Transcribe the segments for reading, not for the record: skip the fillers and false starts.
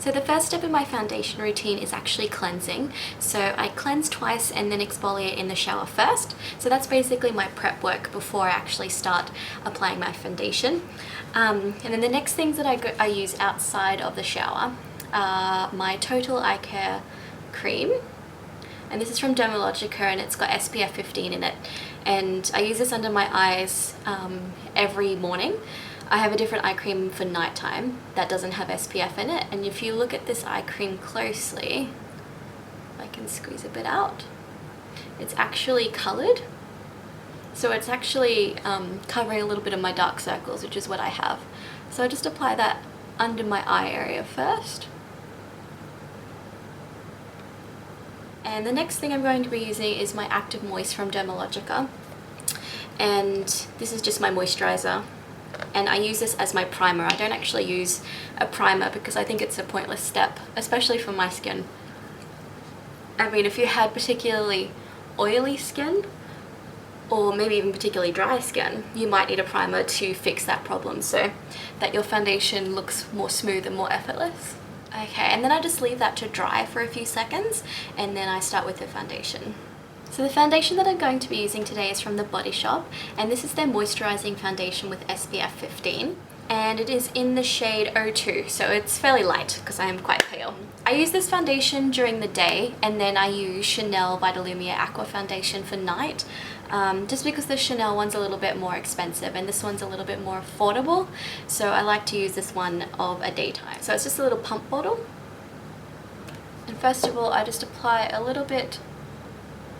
So the first step in my foundation routine is actually cleansing. So I cleanse twice and then exfoliate in the shower first. So that's basically my prep work before I actually start applying my foundation. And then the next things that I use outside of the shower are my Total Eye Care cream. And this is from Dermalogica and it's got SPF 15 in it. And I use this under my eyes every morning. I have a different eye cream for nighttime that doesn't have SPF in it, and if you look at this eye cream closely, I can squeeze a bit out, it's actually coloured, so it's actually covering a little bit of my dark circles, which is what I have. So I just apply that under my eye area first. And the next thing I'm going to be using is my Active Moist from Dermalogica, and this is just my moisturiser. And I use this as my primer. I don't actually use a primer because I think it's a pointless step, especially for my skin. I mean, if you had particularly oily skin, or maybe even particularly dry skin, you might need a primer to fix that problem so that your foundation looks more smooth and more effortless. Okay, and then I just leave that to dry for a few seconds and then I start with the foundation. So the foundation that I'm going to be using today is from The Body Shop, and this is their moisturizing foundation with SPF 15, and it is in the shade 02, so it's fairly light because I am quite pale. I use this foundation during the day, and then I use Chanel Vitalumia Aqua foundation for night, just because the Chanel one's a little bit more expensive and this one's a little bit more affordable, so I like to use this one of a daytime. So it's just a little pump bottle, and first of all I just apply a little bit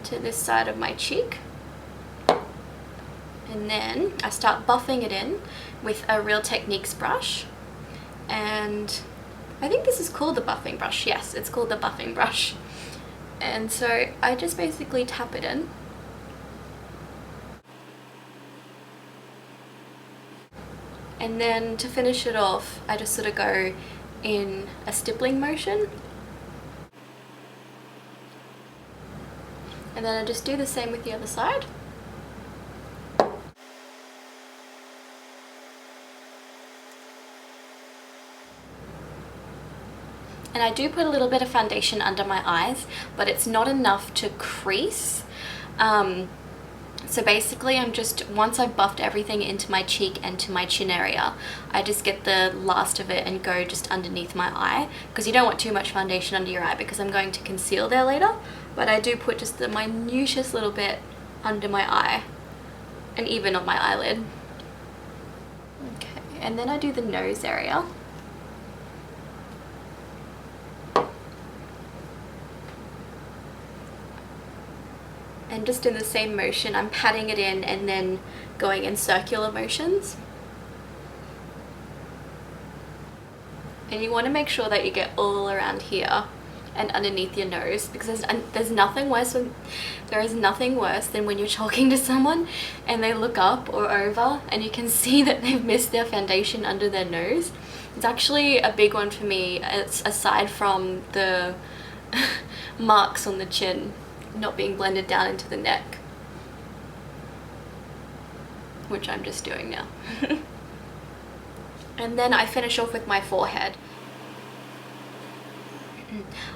to this side of my cheek, and then I start buffing it in with a Real Techniques brush, and I think this is called the buffing brush. Yes, it's called the buffing brush. And so I just basically tap it in, and then to finish it off I just sort of go in a stippling motion. And then I just do the same with the other side. And I do put a little bit of foundation under my eyes, but it's not enough to crease. So basically once I've buffed everything into my cheek and to my chin area, I just get the last of it and go just underneath my eye, because you don't want too much foundation under your eye because I'm going to conceal there later. But I do put just the minutest little bit under my eye and even on my eyelid. Okay, and then I do the nose area. And just in the same motion, I'm patting it in and then going in circular motions. And you want to make sure that you get all around here and underneath your nose, because there's nothing worse than when you're talking to someone and they look up or over and you can see that they've missed their foundation under their nose. It's actually a big one for me. It's aside from the marks on the chin not being blended down into the neck, which I'm just doing now. And then I finish off with my forehead.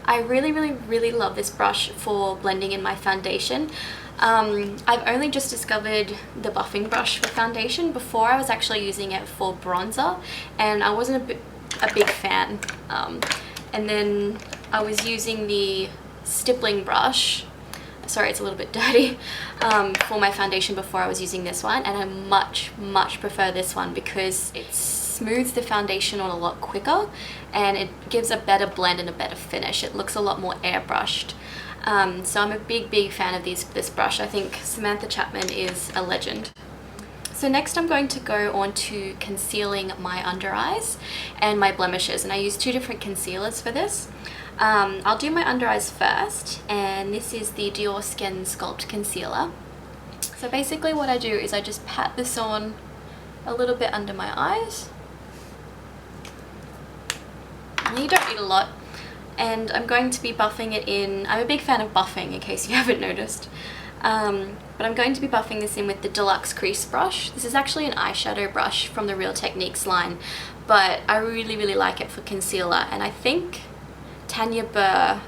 I really love this brush for blending in my foundation. I've only just discovered the buffing brush for foundation. Before I was actually using it for bronzer and I wasn't a big fan. And then I was using the stippling brush, sorry it's a little bit dirty, for my foundation before I was using this one, and I much prefer this one because it smooths the foundation on a lot quicker and it gives a better blend and a better finish. It looks a lot more airbrushed. So I'm a big fan of this brush. I think Samantha Chapman is a legend. So next I'm going to go on to concealing my under eyes and my blemishes, and I use two different concealers for this. I'll do my under eyes first, and this is the DiorSkin Sculpt Concealer. So basically what I do is I just pat this on a little bit under my eyes. And you don't need a lot. And I'm going to be buffing it in. I'm a big fan of buffing, in case you haven't noticed. But I'm going to be buffing this in with the Deluxe Crease brush. This is actually an eyeshadow brush from the Real Techniques line, but I really like it for concealer, and I think Tanya Burr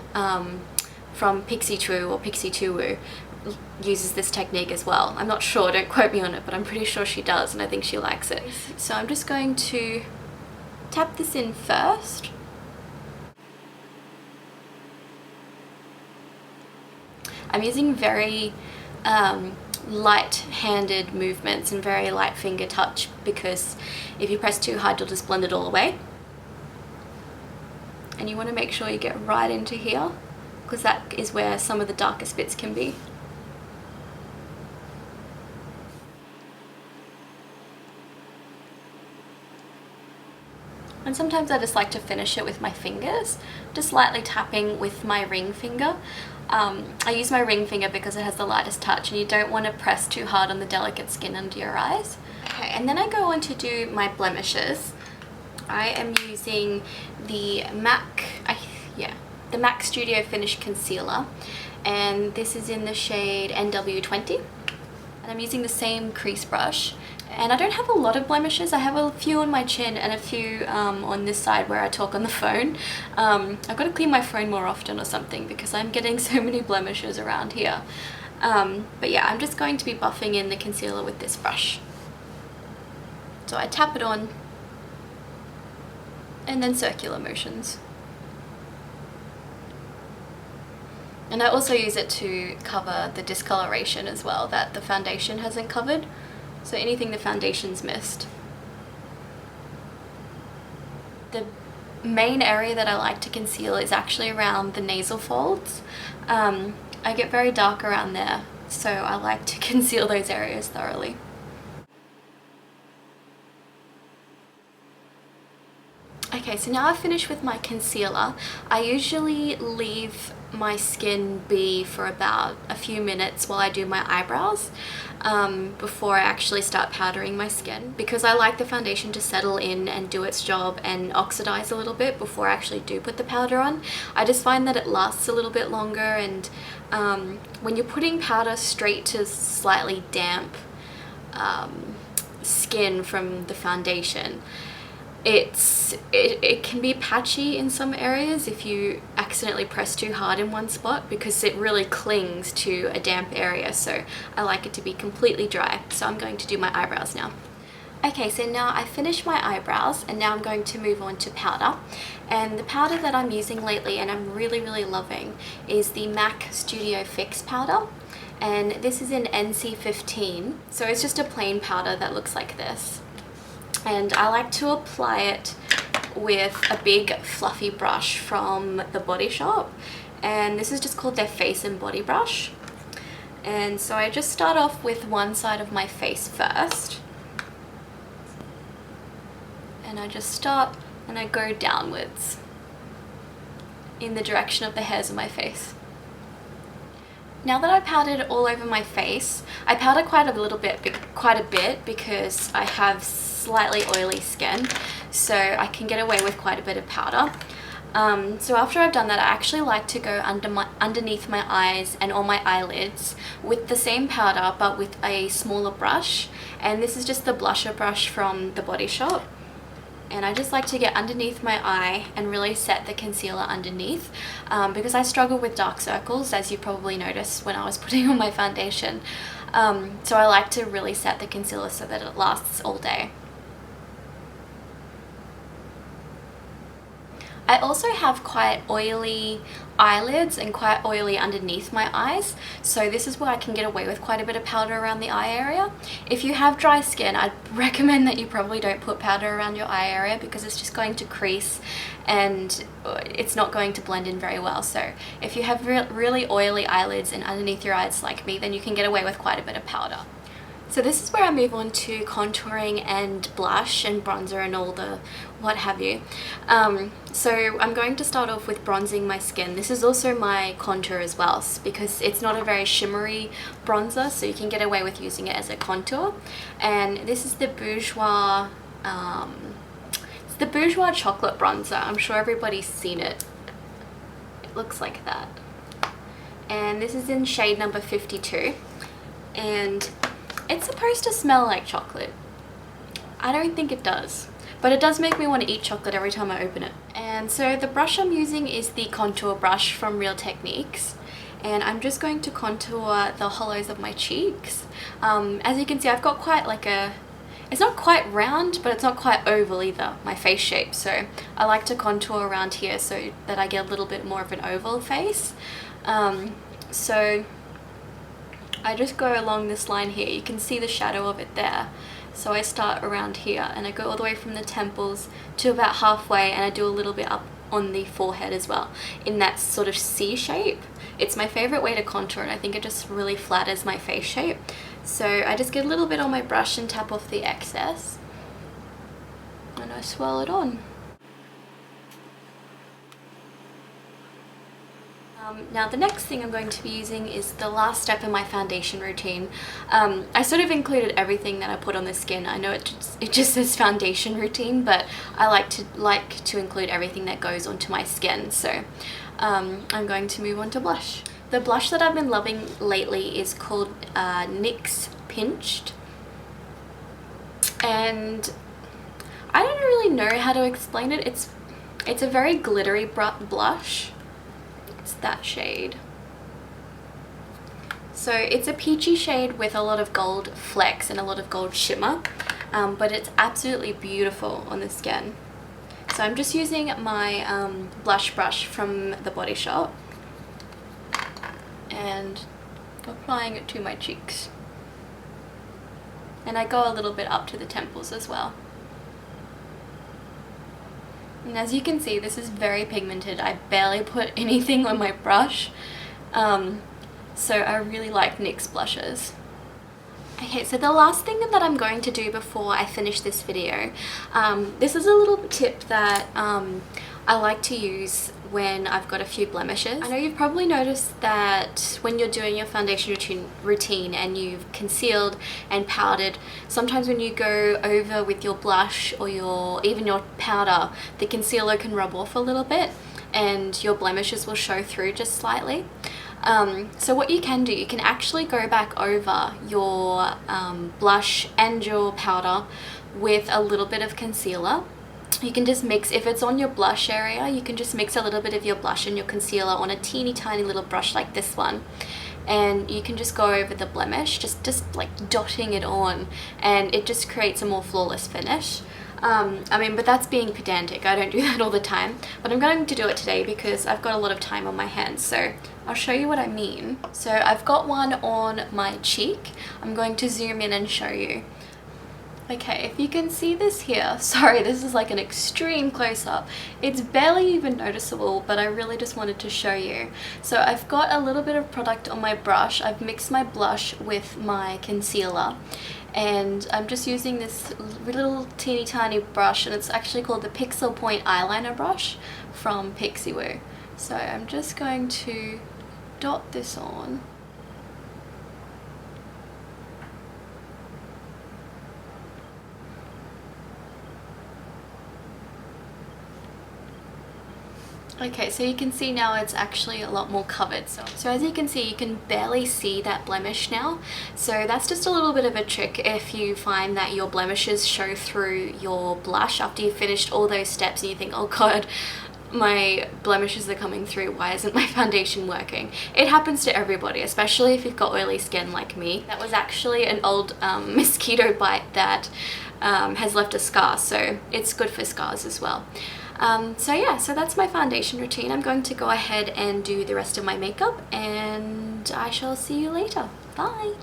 from Pixie True or Pixie Tuwu uses this technique as well. I'm not sure, don't quote me on it, but I'm pretty sure she does, and I think she likes it. So I'm just going to tap this in first. I'm using very light-handed movements and very light finger touch, because if you press too hard you'll just blend it all away. And you want to make sure you get right into here, because that is where some of the darkest bits can be. And sometimes I just like to finish it with my fingers, just lightly tapping with my ring finger. I use my ring finger because it has the lightest touch, and you don't want to press too hard on the delicate skin under your eyes. Okay, and then I go on to do my blemishes. I am using the MAC Studio Finish Concealer, and this is in the shade NW20. And I'm using the same crease brush. And I don't have a lot of blemishes. I have a few on my chin and a few on this side where I talk on the phone. I've got to clean my phone more often or something, because I'm getting so many blemishes around here. But yeah, I'm just going to be buffing in the concealer with this brush. So I tap it on and then circular motions. And I also use it to cover the discoloration as well that the foundation hasn't covered. So anything the foundation's missed. The main area that I like to conceal is actually around the nasal folds. I get very dark around there, so I like to conceal those areas thoroughly. Okay, so now I've finished with my concealer. I usually leave my skin be for about a few minutes while I do my eyebrows before I actually start powdering my skin, because I like the foundation to settle in and do its job and oxidize a little bit before I actually do put the powder on. I just find that it lasts a little bit longer, and when you're putting powder straight to slightly damp skin from the foundation, it can be patchy in some areas if you accidentally press too hard in one spot, because it really clings to a damp area. So I like it to be completely dry. So I'm going to do my eyebrows now. Okay, so now I finished my eyebrows, and now I'm going to move on to powder. And the powder that I'm using lately, and I'm really loving, is the MAC Studio Fix powder. And this is in NC15. So it's just a plain powder that looks like this. And I like to apply it with a big fluffy brush from the Body Shop, and this is just called their Face and Body Brush. And so I just start off with one side of my face first, and I just start and I go downwards in the direction of the hairs of my face. Now that I've powdered all over my face, I powder quite a bit because I have slightly oily skin, so I can get away with quite a bit of powder. So after I've done that, I actually like to go underneath my eyes and on my eyelids with the same powder but with a smaller brush, and this is just the blusher brush from the Body Shop. And I just like to get underneath my eye and really set the concealer underneath, because I struggle with dark circles, as you probably noticed when I was putting on my foundation. So I like to really set the concealer so that it lasts all day. I also have quite oily eyelids and quite oily underneath my eyes, so this is where I can get away with quite a bit of powder around the eye area. If you have dry skin, I'd recommend that you probably don't put powder around your eye area, because it's just going to crease and it's not going to blend in very well. So if you have really oily eyelids and underneath your eyes like me, then you can get away with quite a bit of powder. So this is where I move on to contouring and blush and bronzer and all the what have you. So I'm going to start off with bronzing my skin. This is also my contour as well, because it's not a very shimmery bronzer, so you can get away with using it as a contour. And this is the Bourjois, chocolate bronzer. I'm sure everybody's seen it. It looks like that. and this is in shade number 52, and it's supposed to smell like chocolate. I don't think it does, but it does make me want to eat chocolate every time I open it. And so the brush I'm using is the contour brush from Real Techniques, and I'm just going to contour the hollows of my cheeks. As you can see, I've got quite like a, it's not quite round, but it's not quite oval either, my face shape. So I like to contour around here so that I get a little bit more of an oval face. So I just go along this line here. You can see the shadow of it there. So I start around here and I go all the way from the temples to about halfway, and I do a little bit up on the forehead as well in that sort of C shape. It's my favorite way to contour, and I think it just really flatters my face shape. So I just get a little bit on my brush and tap off the excess, and I swirl it on. Now the next thing I'm going to be using is the last step in my foundation routine. I sort of included everything that I put on the skin. I know it just says foundation routine, but I like to include everything that goes onto my skin. So I'm going to move on to blush. The blush that I've been loving lately is called NYX Pinched, and I don't really know how to explain it. It's a very glittery blush. It's that shade. So it's a peachy shade with a lot of gold flecks and a lot of gold shimmer, but it's absolutely beautiful on the skin. So I'm just using my blush brush from the Body Shop and applying it to my cheeks. And I go a little bit up to the temples as well. And as you can see, this is very pigmented. I barely put anything on my brush, so I really like NYX blushes. Okay, so the last thing that I'm going to do before I finish this video, this is a little tip that I like to use when I've got a few blemishes. I know you've probably noticed that when you're doing your foundation routine and you've concealed and powdered, sometimes when you go over with your blush or even your powder, the concealer can rub off a little bit and your blemishes will show through just slightly. So what you can do, you can actually go back over your blush and your powder with a little bit of concealer. You can just mix, if it's on your blush area, you can just mix a little bit of your blush and your concealer on a teeny tiny little brush like this one, and you can just go over the blemish, just like dotting it on, and it just creates a more flawless finish. I mean, but that's being pedantic. I don't do that all the time, but I'm going to do it today because I've got a lot of time on my hands, so I'll show you what I mean. So I've got one on my cheek. I'm going to zoom in and show you. Okay, if you can see this here, sorry, this is like an extreme close-up. It's barely even noticeable, but I really just wanted to show you. So I've got a little bit of product on my brush. I've mixed my blush with my concealer, and I'm just using this little teeny tiny brush, and it's actually called the Pixel Point Eyeliner brush from Pixie Woo. So I'm just going to dot this on. Okay, so you can see now it's actually a lot more covered. So as you can see, you can barely see that blemish now. So that's just a little bit of a trick if you find that your blemishes show through your blush after you've finished all those steps and you think, oh god, my blemishes are coming through, why isn't my foundation working? It happens to everybody, especially if you've got oily skin like me. That was actually an old mosquito bite that has left a scar, so it's good for scars as well. So yeah, so that's my foundation routine. I'm going to go ahead and do the rest of my makeup, and I shall see you later. Bye!